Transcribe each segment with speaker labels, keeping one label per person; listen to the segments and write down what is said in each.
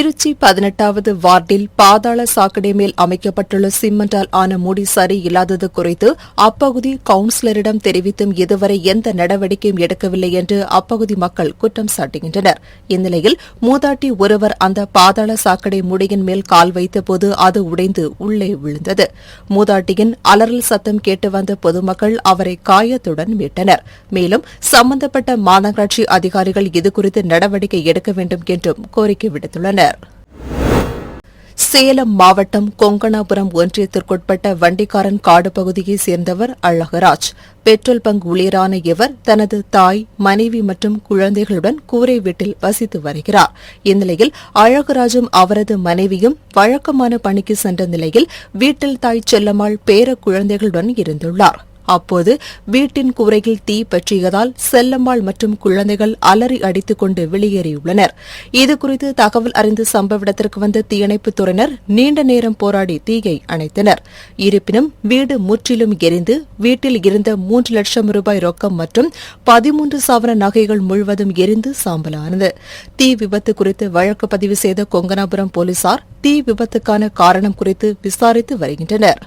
Speaker 1: திருச்சி 18வது வார்டில் பாதாள சாக்கடை மேல் அமைக்கப்பட்டுள்ள சிமெண்டால் ஆன மூடி சரியில்லாதது குறித்து அப்பகுதி கவுன்சிலரிடம் தெரிவித்தும் இதுவரை எந்த நடவடிக்கையும் எடுக்கவில்லை என்று அப்பகுதி மக்கள் குற்றம் சாட்டுகின்றனர். இந்நிலையில் மூதாட்டி ஒருவர் அந்த பாதாள சாக்கடை மூடியின் மேல் கால் வைத்தபோது அது உடைந்து உள்ளே விழுந்தது. மூதாட்டியின் அலறல் சத்தம் கேட்டு வந்த பொதுமக்கள் அவரை காயத்துடன் மீட்டனர். மேலும் சம்பந்தப்பட்ட மாநகராட்சி அதிகாரிகள் இதுகுறித்து நடவடிக்கை எடுக்க வேண்டும் என்றும் கோரிக்கை விடுத்துள்ளனர். சேலம் மாவட்டம் கொங்கணாபுரம் ஒன்றியத்திற்குட்பட்ட வண்டிக்காரன் காடு பகுதியைச் சேர்ந்தவர் அழகராஜ். பெட்ரோல் பங்க் ஊழியரான இவர் தனது தாய், மனைவி மற்றும் குழந்தைகளுடன் கூரை வீட்டில் வசித்து வருகிறார். இந்நிலையில் அழகராஜும் அவரது மனைவியும் வழக்கமான பணிக்கு சென்ற நிலையில் வீட்டில் தாய் செல்லம்மாள் பேர குழந்தைகளுடன் இருந்துள்ளார். அப்போது வீட்டின் கூரையில் தீ பற்றியதால் செல்லம்மாள் மற்றும் குழந்தைகள் அலறி அடித்துக் கொண்டு வெளியேறியுள்ளனர். இதுகுறித்து தகவல் அறிந்து சம்பவ இடத்திற்கு வந்த தீயணைப்புத் துறையினர் நீண்ட நேரம் போராடி தீயை அணைத்தனர். இருப்பினும் வீடு முற்றிலும் எரிந்து வீட்டில் இருந்த 3 லட்சம் ரூபாய் ரொக்கம் மற்றும் 13 சவர நகைகள் முழுவதும் எரிந்து சாம்பலானது. தீ விபத்து குறித்து வழக்கு பதிவு செய்த கொங்கணாபுரம் போலீசார் தீ விபத்துக்கான காரணம் குறித்து விசாரித்து வருகின்றனர்.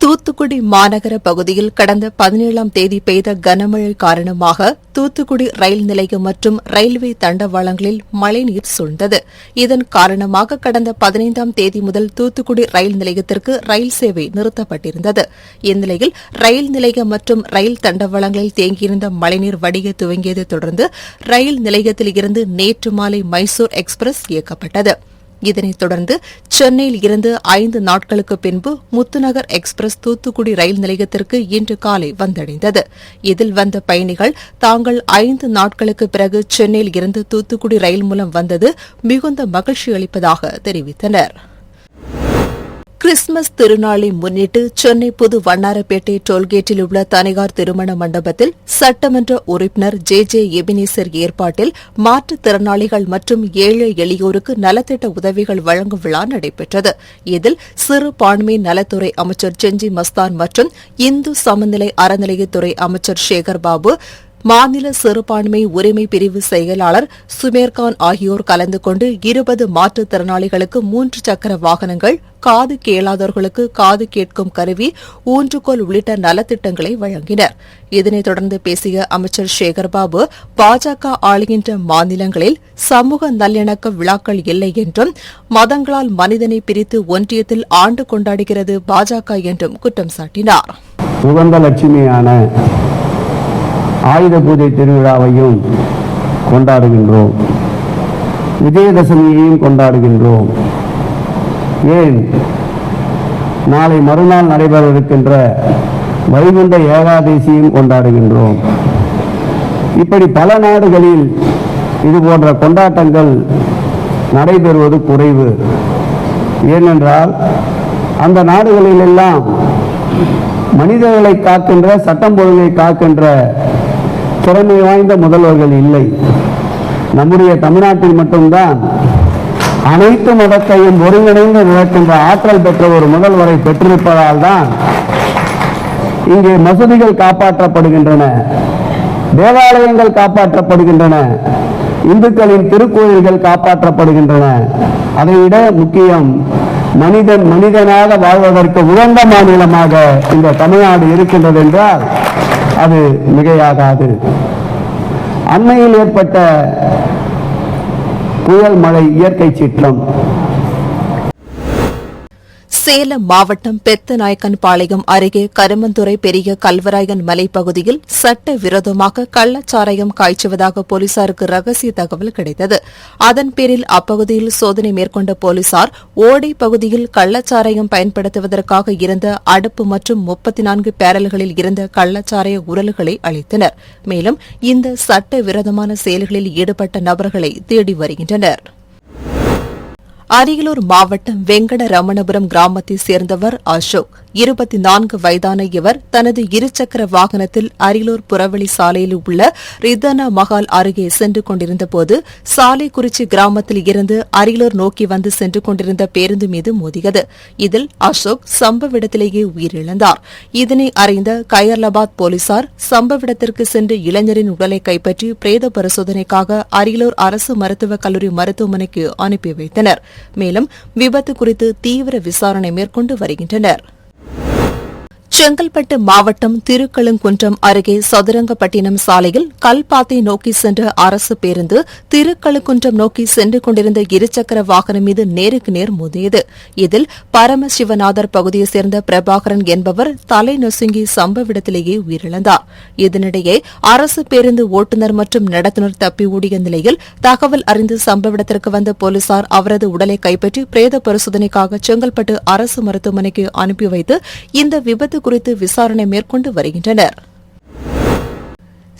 Speaker 1: தூத்துக்குடி மாநகர பகுதியில் கடந்த 17ஆம் தேதி பெய்த கனமழை காரணமாக தூத்துக்குடி ரயில் நிலையம் மற்றும் ரயில்வே தண்டவாளங்களில் மழைநீர் சூழ்ந்தது. இதன் காரணமாக கடந்த 15ஆம் தேதி முதல் தூத்துக்குடி ரயில் நிலையத்திற்கு ரயில் சேவை நிறுத்தப்பட்டிருந்தது. இந்நிலையில் ரயில் நிலையம் மற்றும் ரயில் தண்டவாளங்களில் தேங்கியிருந்த மழைநீர் வடிய துவங்கியதை தொடர்ந்து ரயில் நிலையத்தில் இருந்து நேற்று மாலை மைசூர் எக்ஸ்பிரஸ் இயக்கப்பட்டது. இதனைத் தொடர்ந்து சென்னையில் இருந்து 5 நாட்களுக்கு பின்பு முத்துநகர் எக்ஸ்பிரஸ் தூத்துக்குடி ரயில் நிலையத்திற்கு இன்று காலை வந்தடைந்தது. இதில் வந்த பயணிகள் தாங்கள் 5 நாட்களுக்கு பிறகு சென்னையில் இருந்து தூத்துக்குடி ரயில் மூலம் வந்தது மிகுந்த மகிழ்ச்சி அளிப்பதாக தெரிவித்தனர். கிறிஸ்துமஸ் திருநாளை முன்னிட்டு சென்னை புது வண்ணாரப்பேட்டை டோல்கேட்டில் உள்ள தனியார் திருமண மண்டபத்தில் சட்டமன்ற உறுப்பினர் ஜே எபினேசர் ஏற்பாட்டில் மாற்றுத்திறனாளிகள் மற்றும் ஏழை எளியோருக்கு நலத்திட்ட உதவிகள் வழங்கும் விழா நடைபெற்றது. இதில் சிறுபான்மை நலத்துறை அமைச்சர் செஞ்சி மஸ்தான் மற்றும் இந்து சமநிலை அறநிலையத்துறை அமைச்சர் சேகர் பாபு, மாநில சிறுபான்மை உரிமை பிரிவு செயலாளர் சுமேர்கான் ஆகியோர் கலந்து கொண்டு 20 மாற்றுத்திறனாளிகளுக்கு 3 சக்கர வாகனங்கள், காது கேளாதவர்களுக்கு காது கேட்கும் கருவி, ஊன்றுகோல் உள்ளிட்ட நலத்திட்டங்களை வழங்கினர். இதனைத் தொடர்ந்து பேசிய அமைச்சர் சேகர்பாபு, பாஜக ஆளுகின்ற மாநிலங்களில் சமூக நல்லிணக்க விழாக்கள் இல்லை என்றும் மதங்களால் மனிதனை பிரித்து ஒன்றியத்தில் ஆண்டு கொண்டாடுகிறது பாஜக என்றும் குற்றம் சாட்டினார்.
Speaker 2: ஆயுத பூஜை திருவிழாவையும் கொண்டாடுகின்றோம், விஜயதசமியையும் கொண்டாடுகின்றோம். ஏன் நாளை மறுநாள் நடைபெறவிருக்கின்ற வைகுண்ட ஏகாதசியும் கொண்டாடுகின்றோம். இப்படி பல நாடுகளில் இது போன்ற கொண்டாட்டங்கள் நடைபெறுவது குறைவு. ஏனென்றால் அந்த நாடுகளிலெல்லாம் மனிதர்களை காக்கின்ற, சட்டம் ஒழுங்கை காக்கின்ற திறமை வாய்ந்த முதல்வர்கள் இல்லை. நம்முடைய தமிழ்நாட்டில் மட்டும்தான் அனைத்து மதத்தையும் ஒருங்கிணைந்து நடக்கின்ற ஆற்றல் பெற்ற ஒரு முதல்வரை பெற்றிருப்பதால் தான் இங்கே மசூதிகள் காப்பாற்றப்படுகின்றன, தேவாலயங்கள் காப்பாற்றப்படுகின்றன, இந்துக்களின் திருக்கோயில்கள் காப்பாற்றப்படுகின்றன. அதைவிட முக்கியம், மனிதன் மனிதனாக வாழ்வதற்கு உகந்த மாநிலமாக இந்த தமிழ்நாடு இருக்கின்றது என்றால் அது மிகையாகாது. அண்மையில் ஏற்பட்ட புயல் மழை இயற்கை சீற்றம்.
Speaker 1: சேலம் மாவட்டம் பெத்தநாயக்கன்பாளையம் அருகே கருமந்துறை பெரிய கல்வராயன் மலைப்பகுதியில் சட்ட விரோதமாக கள்ளச்சாராயம் காய்ச்சுவதாக போலீசாருக்கு ரகசிய தகவல் கிடைத்தது. அதன் பேரில் அப்பகுதியில் சோதனை மேற்கொண்ட போலீசார் ஓடை பகுதியில் கள்ளச்சாராயம் பயன்படுத்துவதற்காக இருந்த அடுப்பு மற்றும் 34 பேரல்களில் இருந்த கள்ளச்சாராய உரல்களை அளித்தனர். மேலும் இந்த சட்ட விரோதமான செயல்களில் ஈடுபட்ட நபர்களை தேடி வருகின்றனர். அரியலூர் மாவட்டம் வெங்கடரமணபுரம் கிராமத்தைச் சேர்ந்தவர் அசோக். 24 வயதான இவர் தனது இருசக்கர வாகனத்தில் அரியலூர் புறவழி சாலையில் உள்ள ரிதனா மஹால் அருகே சென்று கொண்டிருந்தபோது சாலைக்குறிச்சி கிராமத்தில் இருந்து அரியலூர் நோக்கி வந்து சென்று கொண்டிருந்த பேருந்து மீது மோதியது. இதில் அசோக் சம்பவ இடத்திலேயே உயிரிழந்தார். இதனை அறிந்த கயர்லாபாத் போலீசார் சம்பவ இடத்திற்கு சென்று இளைஞரின் உடலை கைப்பற்றி பிரேத பரிசோதனைக்காக அரியலூர் அரசு மருத்துவக் கல்லூரி மருத்துவமனைக்கு அனுப்பி வைத்தனர். மேலும் விபத்து குறித்து தீவிர விசாரணை மேற்கொண்டு வருகின்றனர். செங்கல்பட்டு மாவட்டம் திருக்கழுங்குன்றம் அருகே சதுரங்கப்பட்டினம் சாலையில் கல்பாத்தை நோக்கி சென்ற அரசு பேருந்து திருக்கழுங்குன்றம் நோக்கி சென்று கொண்டிருந்த இருசக்கர வாகனம் மீது நேருக்கு நேர் மோதியது. இதில் பரமசிவநாதர் பகுதியைச் சேர்ந்த பிரபாகரன் என்பவர் தலை நொசுங்கி சம்பவ இடத்திலேயே உயிரிழந்தார். இதனிடையே அரசு பேருந்து ஓட்டுநர் மற்றும் நடத்துனர் தப்பி ஓடிய நிலையில் தகவல் அறிந்து சம்பவ இடத்திற்கு வந்த போலீசார் அவரது உடலை கைப்பற்றி பிரேத பரிசோதனைக்காக செங்கல்பட்டு அரசு மருத்துவமனைக்கு அனுப்பி வைத்து இந்த விபத்து குறித்து விசாரணை மேற்கொண்டு வருகின்றனர்.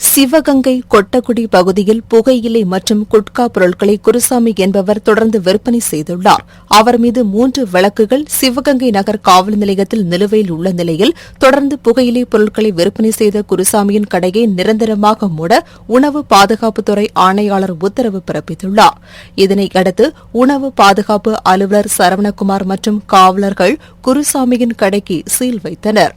Speaker 1: சிவகங்கை கொட்டக்குடி பகுதியில் புகையிலை மற்றும் குட்கா பொருட்களை குருசாமி என்பவர் தொடர்ந்து விற்பனை செய்துள்ளார். அவர் மீது 3 வழக்குகள் சிவகங்கை நகர் காவல் நிலையத்தில் நிலுவையில் உள்ள நிலையில் தொடர்ந்து புகையிலை பொருட்களை விற்பனை செய்த குருசாமியின் கடையை நிரந்தரமாக மூட உணவு பாதுகாப்புத்துறை ஆணையாளர் உத்தரவு பிறப்பித்துள்ளார். இதனையடுத்து உணவு பாதுகாப்பு அலுவலர் சரவணகுமார் மற்றும் காவலர்கள் குருசாமியின் கடைக்கு சீல் வைத்தனர்.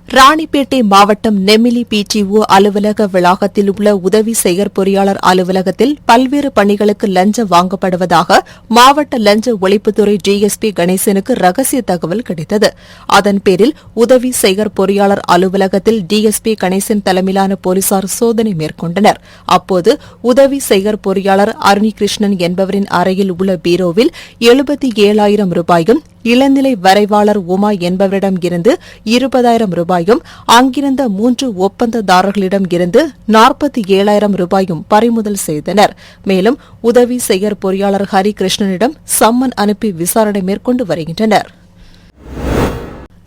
Speaker 1: ராணிப்பேட்டை மாவட்டம் நெமிலி பிடிஓ அலுவலக வளாகத்தில் உள்ள உதவி செயற்பொறியாளர் அலுவலகத்தில் பல்வேறு பணிகளுக்கு லஞ்சம் வாங்கப்படுவதாக மாவட்ட லஞ்ச ஒழிப்புத்துறை டிஎஸ்பி கணேசனுக்கு ரகசிய தகவல் கிடைத்தது. அதன் பேரில் உதவி செயற்பொறியாளர் அலுவலகத்தில் டிஎஸ்பி கணேசன் தலைமையிலான போலீசார் சோதனை மேற்கொண்டனர். அப்போது உதவி செயற்பொறியாளர் அருணி கிருஷ்ணன் என்பவரின் அறையில் உள்ள பீரோவில் 77,000 ரூபாயும் இளநிலை வரைவாளர் உமா என்பவரிடம் இருந்து 20,000 ரூபாயும் அங்கிருந்த 3 ஒப்பந்ததாரர்களிடம் இருந்து 47,000 ரூபாயும் பறிமுதல் செய்தனர். மேலும் உதவி செயற்பொறியாளர் ஹரிகிருஷ்ணனிடம் சம்மன் அனுப்பி விசாரணை மேற்கொண்டு வருகின்றனர்.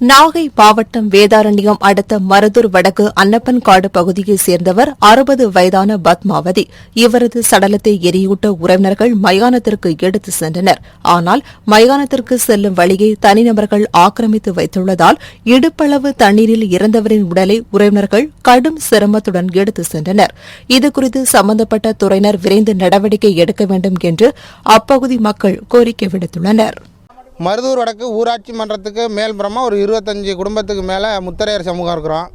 Speaker 1: நாகை மாவட்டம் வேதாரண்யம் அடுத்த மருதூர் வடக்கு அன்னப்பன்காடு பகுதியைச் சேர்ந்தவர் 60 வயதான பத்மாவதி. இவரது சடலத்தை எரியூட்ட உறவினர்கள் மயானத்திற்கு எடுத்து சென்றனர். ஆனால் மயானத்திற்கு செல்லும் வழியை தனிநபர்கள் ஆக்கிரமித்து வைத்துள்ளதால் இடுப்பளவு தண்ணீரில் இறந்தவரின் உடலை உறவினர்கள் கடும் சிரமத்துடன் எடுத்து சென்றனர். இதுகுறித்து சம்பந்தப்பட்ட துறையினர் விரைந்து நடவடிக்கை எடுக்க வேண்டும் என்று அப்பகுதி மக்கள் கோரிக்கை விடுத்துள்ளனர்.
Speaker 3: மருதூர் வடக்கு ஊராட்சி மன்றத்துக்கு மேல்புறமாக ஒரு 25 குடும்பத்துக்கு மேலே முத்தரையர் சமூகம் இருக்கிறோம்.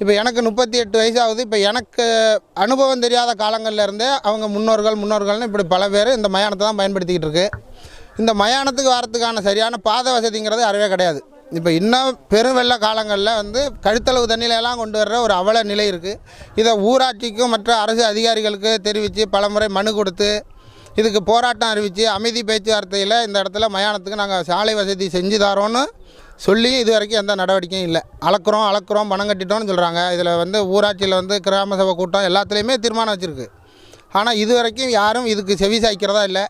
Speaker 3: இப்போ எனக்கு 38 வயசாகுது. இப்போ எனக்கு அனுபவம் தெரியாத காலங்களில் இருந்தே அவங்க முன்னோர்கள்னு இப்படி பல பேர் இந்த மயானத்தை தான் பயன்படுத்திக்கிட்டு இருக்கு. இந்த மயானத்துக்கு வரத்துக்கான சரியான பாதை வசதிங்கிறது அறவே கிடையாது. இப்போ இன்னும் பெருவெள்ள காலங்களில் கழுத்தளவு தண்ணியிலெல்லாம் கொண்டு வர்ற ஒரு அவல நிலை இருக்குது. இதை ஊராட்சிக்கும் மற்ற அரசு அதிகாரிகளுக்கு தெரிவித்து பலமுறை மனு கொடுத்து இதுக்கு போராட்டம் அறிவித்து அமைதி பேச்சுவார்த்தையில் இந்த இடத்துல மயானத்துக்கு நாங்கள் சாலை வசதி செஞ்சு தரோன்னு சொல்லி இது வரைக்கும் எந்த நடவடிக்கையும் இல்லை. அளக்குறோம் பணம் கட்டிட்டோன்னு சொல்கிறாங்க. இதில் ஊராட்சியில் கிராம சபை கூட்டம் எல்லாத்துலேயுமே தீர்மானம் வச்சுருக்கு. ஆனால் இது வரைக்கும் யாரும் இதுக்கு செவி சாய்க்கிறதா இல்லை.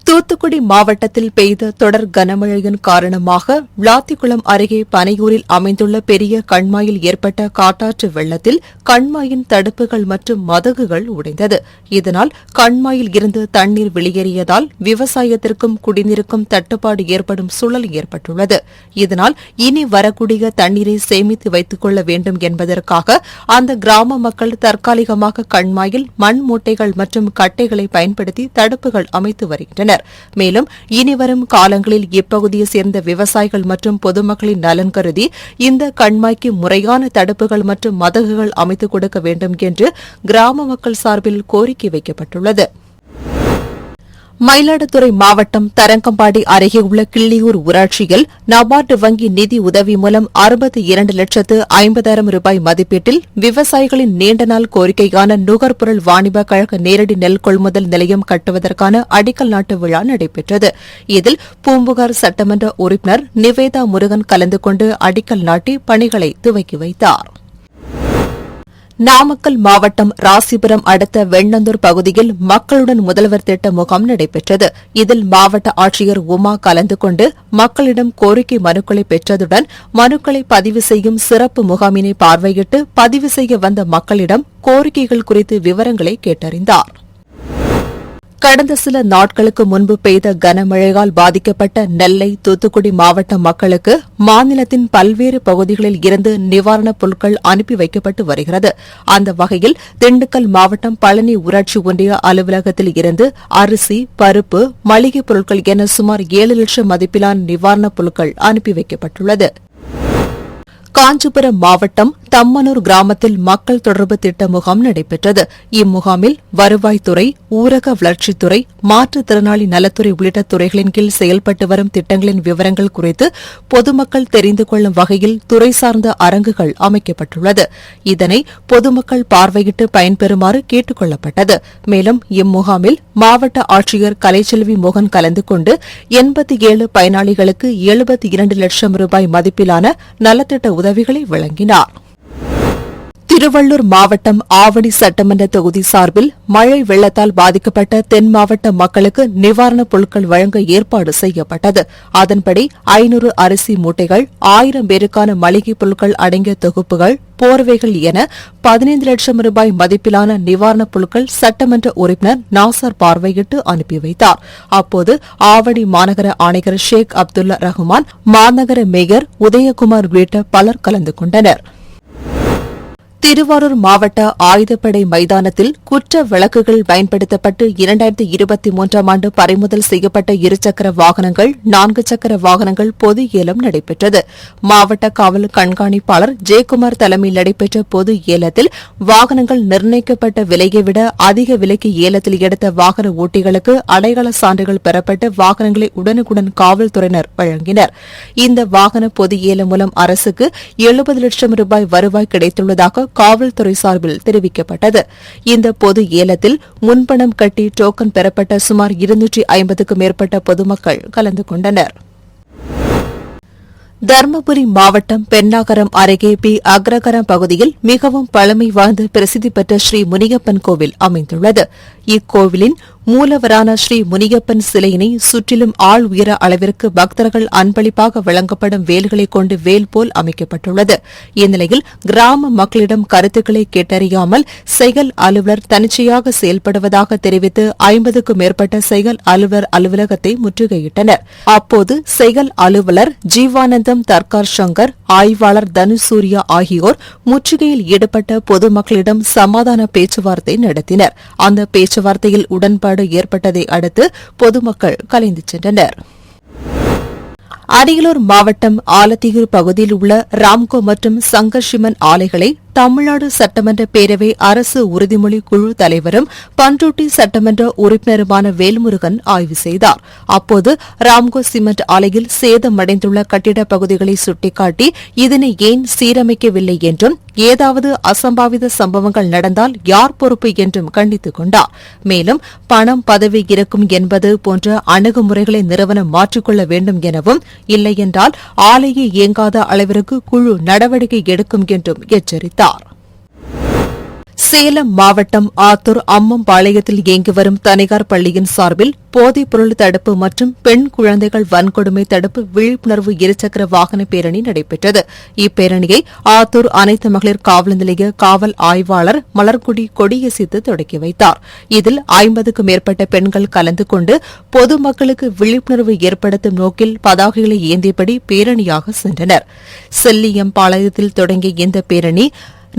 Speaker 1: தூத்துக்குடி மாவட்டத்தில் பெய்த தொடர் கனமழையின் காரணமாக விளாத்திக்குளம் அருகே பனையூரில் அமைந்துள்ள பெரிய கண்மாயில் ஏற்பட்ட காட்டாற்று வெள்ளத்தில் கண்மாயின் தடுப்புகள் மற்றும் மதகுகள் உடைந்தது. இதனால் கண்மாயில் இருந்து தண்ணீர் வெளியேறியதால் விவசாயத்திற்கும் குடிநீருக்கும் தட்டுப்பாடு ஏற்படும் சூழல் ஏற்பட்டுள்ளது. இதனால் இனி வரக்கூடிய தண்ணீரை சேமித்து வைத்துக் கொள்ள வேண்டும் என்பதற்காக அந்த கிராம மக்கள் தற்காலிகமாக கண்மாயில் மண் மூட்டைகள் மற்றும் கட்டைகளை பயன்படுத்தி தடுப்புகள் அமைத்து வருகின்றனர். மேலும் இனிவரும் காலங்களில் இப்பகுதியை சேர்ந்த விவசாயிகள் மற்றும் பொதுமக்களின் நலன் கருதி இந்த கண்மாய்க்கு முறையான தடுப்புகள் மற்றும் மதகுகள் அமைத்துக் கொடுக்க வேண்டும் என்று கிராம மக்கள் சார்பில் கோரிக்கை வைக்கப்பட்டுள்ளது. மயிலாடுதுறை மாவட்டம் தரங்கம்பாடி அருகே உள்ள கிள்ளியூர் ஊராட்சியில் நபார்டு வங்கி நிதி உதவி மூலம் 62,50,000 ரூபாய் மதிப்பீட்டில் விவசாயிகளின் நீண்ட நாள் கோரிக்கையான நுகர்பொருள் வாணிப கழக நேரடி நெல் கொள்முதல் நிலையம் கட்டுவதற்கான அடிக்கல் நாட்டு விழா நடைபெற்றது. இதில் பூம்புகார் சட்டமன்ற உறுப்பினர் நிவேதா முருகன் கலந்து கொண்டு அடிக்கல் நாட்டி பணிகளை துவக்கி வைத்தார். நாமக்கல் மாவட்டம் ராசிபுரம் அடுத்த வெண்ணந்தூர் பகுதியில் மக்களுடன் முதல்வர் திட்ட முகாம் நடைபெற்றது. இதில் மாவட்ட ஆட்சியர் உமா கலந்து கொண்டு மக்களிடம் கோரிக்கை மனுக்களை பெற்றதுடன் மனுக்களை பதிவு செய்யும் சிறப்பு முகாமினை பார்வையிட்டு பதிவு செய்ய வந்த மக்களிடம் கோரிக்கைகள் குறித்து விவரங்களை கேட்டறிந்தார். கடந்த சில நாட்களுக்கு முன்பு பெய்த கனமழையால் பாதிக்கப்பட்ட நெல்லை தூத்துக்குடி மாவட்ட மக்களுக்கு மாநிலத்தின் பல்வேறு பகுதிகளில் இருந்து நிவாரணப் பொருட்கள் அனுப்பி வைக்கப்பட்டு வருகிறது. அந்த வகையில் திண்டுக்கல் மாவட்டம் பழனி ஊராட்சி ஒன்றிய அலுவலகத்தில் இருந்து அரிசி, பருப்பு, மளிகைப் பொருட்கள் என சுமார் 7 லட்சம் மதிப்பிலான நிவாரணப் பொருட்கள் அனுப்பி வைக்கப்பட்டுள்ளது. காஞ்சிபுரம் மாவட்டம் தம்மனூர் கிராமத்தில் மக்கள் தொடர்பு திட்ட முகாம் நடைபெற்றது. இம்முகாமில் வருவாய்த்துறை, ஊரக வளர்ச்சித்துறை, மாற்றுத்திறனாளி நலத்துறை உள்ளிட்ட துறைகளின் கீழ் செயல்பட்டு வரும் திட்டங்களின் விவரங்கள் குறித்து பொதுமக்கள் தெரிந்து கொள்ளும் வகையில் துறை சார்ந்த அரங்குகள் அமைக்கப்பட்டுள்ளது. இதனை பொதுமக்கள் பார்வையிட்டு பயன்பெறுமாறு கேட்டுக் கொள்ளப்பட்டது. மேலும் இம்முகாமில் மாவட்ட ஆட்சியர் கலைச்செல்வி மோகன் கலந்து கொண்டு 87 பயனாளிகளுக்கு 72 லட்சம் ரூபாய் மதிப்பிலான நலத்திட்ட உதவிகளை வழங்கினார். திருவள்ளூர் மாவட்டம் ஆவடி சட்டமன்ற தொகுதி சார்பில் மழை வெள்ளத்தால் பாதிக்கப்பட்ட தென் மாவட்ட மக்களுக்கு நிவாரணப் பொருட்கள் வழங்க ஏற்பாடு செய்யப்பட்டது. அதன்படி 500 அரிசி மூட்டைகள், 1000 பேருக்கான மளிகைப் பொருட்கள் அடங்கிய தொகுப்புகள், போர்வைகள் என 15 லட்சம் ரூபாய் மதிப்பிலான நிவாரணப் பொருட்கள் சட்டமன்ற உறுப்பினர் நாசர் பார்வையிட்டு அனுப்பி வைத்தார். அப்போது ஆவடி மாநகர ஆணையர் ஷேக் அப்துல்லா ரஹ்மான், மாநகர மேயர் உதயகுமார் உள்ளிட்ட பலர் கலந்து கொண்டனர். திருவாரூர் மாவட்ட ஆயுதப்படை மைதானத்தில் குற்ற வழக்குகள் பயன்படுத்தப்பட்டு 2023ஆம் ஆண்டு பறிமுதல் செய்யப்பட்ட 2 சக்கர வாகனங்கள், 4 சக்கர வாகனங்கள் பொது ஏலம் நடைபெற்றது. மாவட்ட காவல் கண்காணிப்பாளர் ஜெயக்குமார் தலைமையில் நடைபெற்ற பொது ஏலத்தில் வாகனங்கள் நிர்ணயிக்கப்பட்ட விலையை விட அதிக விலைக்கு ஏலத்தில் எடுத்த வாகன ஓட்டிகளுக்கு அடையாள சான்றுகள் பெறப்பட்டு வாகனங்களை உடனுக்குடன் காவல்துறையினர் வழங்கினர். இந்த வாகன பொது ஏலம் மூலம் அரசுக்கு 70 லட்சம் ரூபாய் வருவாய் கிடைத்துள்ளதாக காவல்துறை சார்பில் தெரிவிக்கப்பட்டது. இந்த பொது ஏலத்தில் முன்பணம் கட்டி டோக்கன் பெறப்பட்ட சுமார் 250க்கும் மேற்பட்ட பொதுமக்கள் கலந்து கொண்டனர். தருமபுரி மாவட்டம் பென்னாகரம் அருகே பி அக்ரகரம் பகுதியில் மிகவும் பழமை வாய்ந்த பிரசித்தி பெற்ற ஸ்ரீ முனியப்பன் கோவில் அமைந்துள்ளது. இக்கோவிலின் மூலவரான ஸ்ரீ முனியப்பன் சிலையினை சுற்றிலும் ஆள் உயர அளவிற்கு பக்தர்கள் அன்பளிப்பாக வழங்கப்படும் வேல்களை கொண்டு வேல் போல் அமைக்கப்பட்டுள்ளது. இந்நிலையில் கிராம மக்களிடம் கருத்துக்களை கேட்டறியாமல் செயல் அலுவலர் தனிச்சையாக செயல்படுவதாக தெரிவித்து 50க்கும் மேற்பட்ட செயல் அலுவலர் அலுவலகத்தை முற்றுகையிட்டனர். அப்போது செயல் அலுவலர் ஜீவானந்தம், தர்கார் சங்கர், ஆய்வாளர் தனுசூர்யா ஆகியோர் முற்றுகையில் ஈடுபட்ட பொதுமக்களிடம் சமாதான பேச்சுவார்த்தை நடத்தினர். அந்த பேச்சுவார்த்தையில் உடன்பாடு ஏற்பட்டதை அடுத்து பொதுமக்கள் கலைந்து சென்றனர். அரியலூர் மாவட்டம் ஆலத்தியூர் பகுதியில் உள்ள ராம்கோ மற்றும் சங்கர்ஷிமன் ஆலைகளை தமிழ்நாடு சட்டமன்ற பேரவை அரசு உறுதிமொழி குழு தலைவரும் பண்ருட்டி சட்டமன்ற உறுப்பினருமான வேல்முருகன் ஆய்வு செய்தார். அப்போது ராம்கோ சிமெண்ட் ஆலையில் சேதமடைந்துள்ள கட்டிடப் பகுதிகளை சுட்டிக்காட்டி இதனை ஏன் சீரமைக்கவில்லை என்றும் ஏதாவது அசம்பாவித சம்பவங்கள் நடந்தால் யார் பொறுப்பு என்றும் கண்டித்துக் கொண்டார். மேலும் பணம் பதவி இருக்கும் என்பது போன்ற அணுகுமுறைகளை நிறுவனம் மாற்றிக்கொள்ள வேண்டும் எனவும், இல்லையென்றால் ஆலையை இயங்காத அளவிற்கு குழு நடவடிக்கை எடுக்கும் என்றும் எச்சரித்தார். சேலம் மாவட்டம் ஆத்தூர் அம்மம்பாளையத்தில் இயங்கி வரும் தனியார் பள்ளியின் சார்பில் போதைப் பொருள் தடுப்பு மற்றும் பெண் குழந்தைகள் வன்கொடுமை தடுப்பு விழிப்புணர்வு 2 சக்கர வாகன பேரணி நடைபெற்றது. இப்பேரணியை ஆத்தூர் அனைத்து மகளிர் காவல் நிலைய காவல் ஆய்வாளர் மலர்குடி கொடியசைத்து தொடக்கி வைத்தார். இதில் 50க்கும் மேற்பட்ட பெண்கள் கலந்து கொண்டு பொதுமக்களுக்கு விழிப்புணர்வு ஏற்படுத்தும் நோக்கில் பதாகைகளை ஏந்தியபடி பேரணியாக சென்றனர். செல்லியம்பாளையத்தில் தொடங்கிய இந்த பேரணி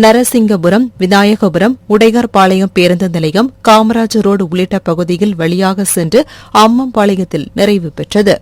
Speaker 1: நரசிங்கபுரம், விநாயகபுரம், உடையார்பாளையம் பேருந்து நிலையம், காமராஜர் ரோடு உள்ளிட்ட பகுதியில் வழியாக சென்று அம்மம்பாளையத்தில் நிறைவு பெற்றது.